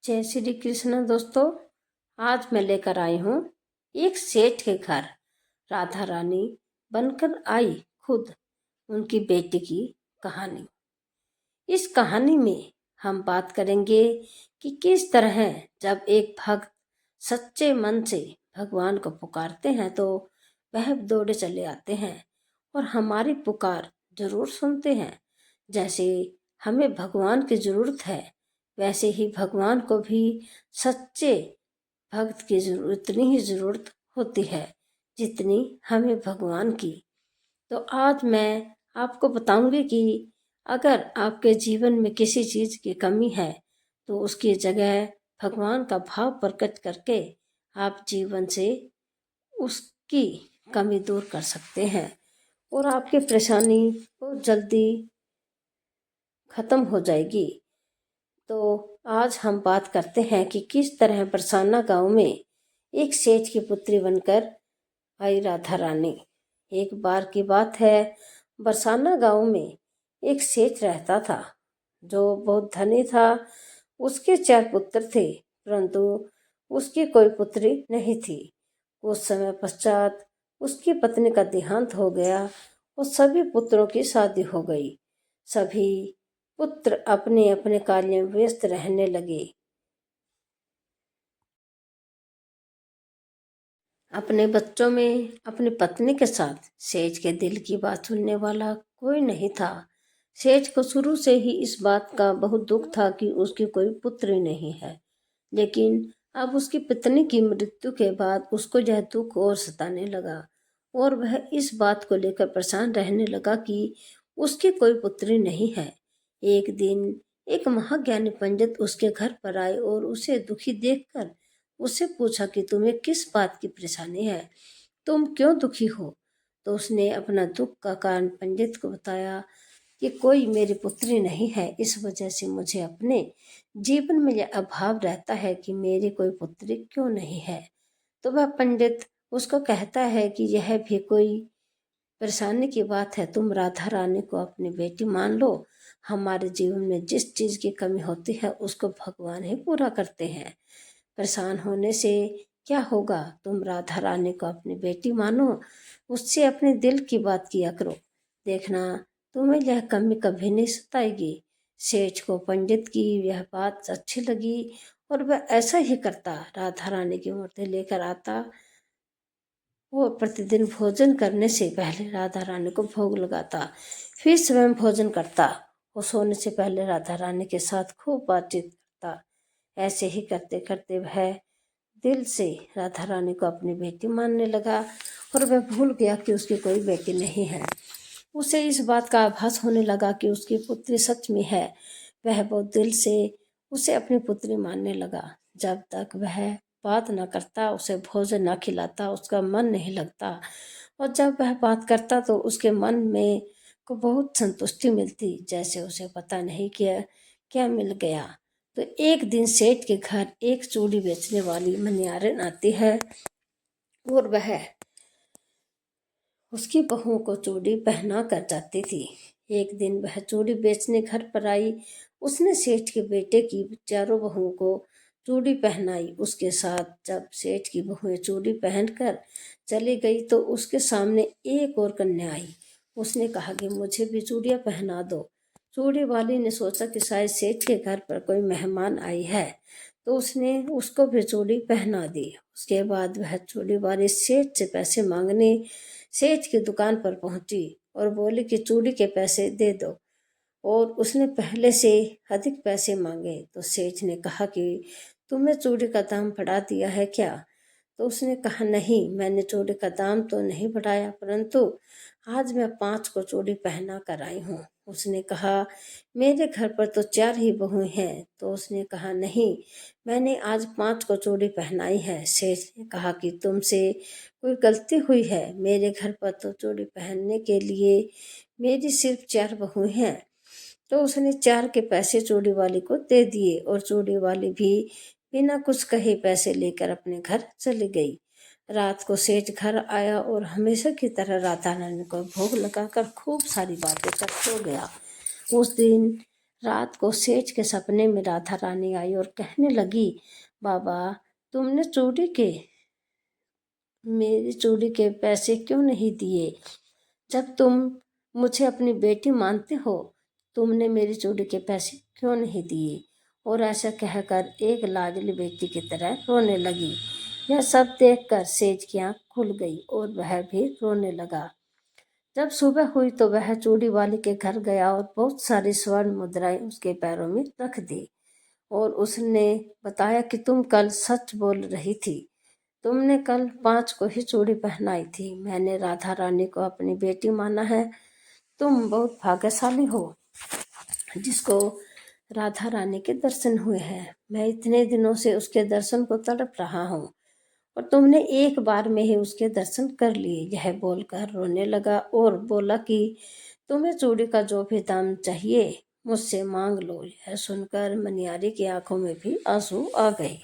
जय श्री कृष्ण दोस्तों। आज मैं लेकर आई हूँ एक सेठ के घर राधा रानी बनकर आई खुद उनकी बेटी की कहानी। इस कहानी में हम बात करेंगे कि किस तरह जब एक भक्त सच्चे मन से भगवान को पुकारते हैं तो वह दौड़े चले आते हैं और हमारी पुकार जरूर सुनते हैं। जैसे हमें भगवान की जरूरत है वैसे ही भगवान को भी सच्चे भक्त की उतनी ही जरूरत होती है जितनी हमें भगवान की। तो आज मैं आपको बताऊंगी कि अगर आपके जीवन में किसी चीज की कमी है तो उसकी जगह भगवान का भाव प्रकट करके आप जीवन से उसकी कमी दूर कर सकते हैं और आपकी परेशानी बहुत जल्दी खत्म हो जाएगी। तो आज हम बात करते हैं कि किस तरह बरसाना गांव में एक सेठ की पुत्री बनकर आई राधा रानी। एक बार की बात है, बरसाना गांव में एक सेठ रहता था जो बहुत धनी था। उसके 4 पुत्र थे परंतु उसकी कोई पुत्री नहीं थी। कुछ समय पश्चात उसकी पत्नी का देहांत हो गया और सभी पुत्रों की शादी हो गई। सभी पुत्र अपने अपने कार्य में व्यस्त रहने लगे। अपने बच्चों में अपनी पत्नी के साथ सेठ के दिल की बात सुनने वाला कोई नहीं था। सेठ को शुरू से ही इस बात का बहुत दुख था कि उसकी कोई पुत्री नहीं है, लेकिन अब उसकी पत्नी की मृत्यु के बाद उसको यह दुख और सताने लगा और वह इस बात को लेकर परेशान रहने लगा कि उसकी कोई पुत्री नहीं है। एक दिन एक महाज्ञानी पंडित उसके घर पर आए और उसे दुखी देखकर उससे पूछा कि तुम्हें किस बात की परेशानी है, तुम क्यों दुखी हो। तो उसने अपना दुख का कारण पंडित को बताया कि कोई मेरी पुत्री नहीं है, इस वजह से मुझे अपने जीवन में यह अभाव रहता है कि मेरी कोई पुत्री क्यों नहीं है। तो वह पंडित उसको कहता है कि यह भी कोई परेशानी की बात है, तुम राधा रानी को अपनी बेटी मान लो। हमारे जीवन में जिस चीज की कमी होती है उसको भगवान ही पूरा करते हैं। परेशान होने से क्या होगा, तुम राधा रानी को अपनी बेटी मानो, उससे अपने दिल की बात किया करो, देखना तुम्हें यह कमी कभी नहीं सताएगी। सेठ को पंडित की यह बात अच्छी लगी और वह ऐसा ही करता। राधा रानी की मूर्ति लेकर आता। वो प्रतिदिन भोजन करने से पहले राधा रानी को भोग लगाता, फिर स्वयं भोजन करता और सोने से पहले राधा रानी के साथ खूब बातचीत करता। ऐसे ही करते करते वह दिल से राधा रानी को अपनी बेटी मानने लगा और वह भूल गया कि उसकी कोई बेटी नहीं है। उसे इस बात का आभास होने लगा कि उसकी पुत्री सच में है। वह बहुत दिल से उसे अपनी पुत्री मानने लगा। जब तक वह बात न करता, उसे भोजन न खिलाता, उसका मन नहीं लगता और जब वह बात करता तो उसके मन में को बहुत संतुष्टि मिलती, जैसे उसे पता नहीं किया क्या मिल गया। तो एक दिन सेठ के घर एक चूड़ी बेचने वाली मनियारन आती है और वह उसकी बहुओं को चूड़ी पहना कर जाती थी। एक दिन वह चूड़ी बेचने घर पर आई। उसने सेठ के बेटे की 4 बहुओं को चूड़ी पहनाई। उसके साथ जब सेठ की बहुएं चूड़ी पहनकर चली गई तो उसके सामने एक और कन्या आई। उसने कहा कि मुझे भी चूड़ियां पहना दो। चूड़ी वाली ने सोचा कि शायद सेठ के घर पर कोई मेहमान आई है, तो उसने उसको भी चूड़ी पहना दी। उसके बाद वह चूड़ी वाली सेठ से पैसे मांगने सेठ की दुकान पर पहुंची और बोली कि चूड़ी के पैसे दे दो, और उसने पहले से अधिक पैसे मांगे। तो सेठ ने कहा कि तुमने चूड़ी का दाम बढ़ा दिया है क्या। तो उसने कहा नहीं, मैंने चूड़ी का दाम तो नहीं बढ़ाया, परंतु आज मैं 5 को चूड़ी पहना कर आई हूँ। उसने कहा मेरे घर पर तो 4 ही बहुएं हैं। तो उसने कहा नहीं, मैंने आज 5 को चूड़ी पहनाई है। सेठ ने कहा कि तुमसे कोई गलती हुई है, मेरे घर पर तो चूड़ी पहनने के लिए मेरी सिर्फ 4 बहुएं हैं। तो उसने 4 के पैसे चूड़ी वाली को दे दिए और चूड़ी वाली भी बिना कुछ कहे पैसे लेकर अपने घर चली गई। रात को सेठ घर आया और हमेशा की तरह राधा रानी को भोग लगाकर खूब सारी बातें कर सो गया। उस दिन रात को सेठ के सपने में राधा रानी आई और कहने लगी, बाबा, तुमने मेरी चूड़ी के पैसे क्यों नहीं दिए? जब तुम मुझे अपनी बेटी मानते हो, तुमने मेरी चूड़ी के पैसे क्यों नहीं दिए? और ऐसा कहकर एक लाडली बेटी की तरह रोने लगी। यह सब देखकर सेठ की आंख खुल गई और वह भी रोने लगा। जब सुबह हुई तो वह चूड़ी वाले के घर गया और बहुत सारी स्वर्ण मुद्राएं उसके पैरों में रख दी। और उसने बताया कि तुम कल सच बोल रही थी। तुमने कल 5 को ही चूड़ी पहनाई थी। मैंने राधा रानी को अपनी बेटी माना है। तुम बहुत भाग्यशाली हो जिसको राधा रानी के दर्शन हुए हैं। मैं इतने दिनों से उसके दर्शन को तड़प रहा हूँ और तुमने एक बार में ही उसके दर्शन कर लिए। यह बोलकर रोने लगा और बोला कि तुम्हें चूड़ी का जो भी दाम चाहिए मुझसे मांग लो। यह सुनकर मनियारी की आंखों में भी आंसू आ गए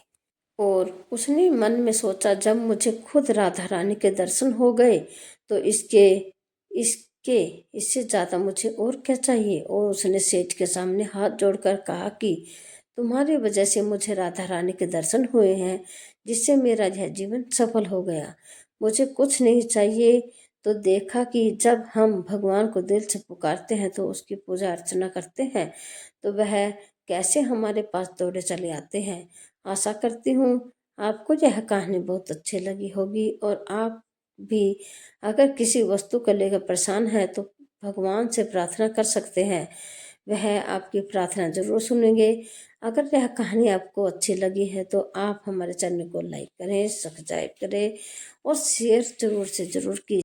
और उसने मन में सोचा, जब मुझे खुद राधा रानी के दर्शन हो गए तो इसके इससे ज़्यादा मुझे और क्या चाहिए। और उसने सेठ के सामने हाथ जोड़कर कहा कि तुम्हारी वजह से मुझे राधा रानी के दर्शन हुए हैं, जिससे मेरा यह जीवन सफल हो गया। मुझे कुछ नहीं चाहिए। तो देखा कि जब हम भगवान को दिल से पुकारते हैं तो उसकी पूजा अर्चना करते हैं तो वह कैसे हमारे पास दौड़े चले आते हैं। आशा करती हूँ आपको यह कहानी बहुत अच्छी लगी होगी और आप भी अगर किसी वस्तु को लेकर परेशान है तो भगवान से प्रार्थना कर सकते हैं। वह आपकी प्रार्थना जरूर सुनेंगे। अगर यह कहानी आपको अच्छी लगी है तो आप हमारे चैनल को लाइक करें, सब्सक्राइब करें और शेयर जरूर से जरूर कीजिए।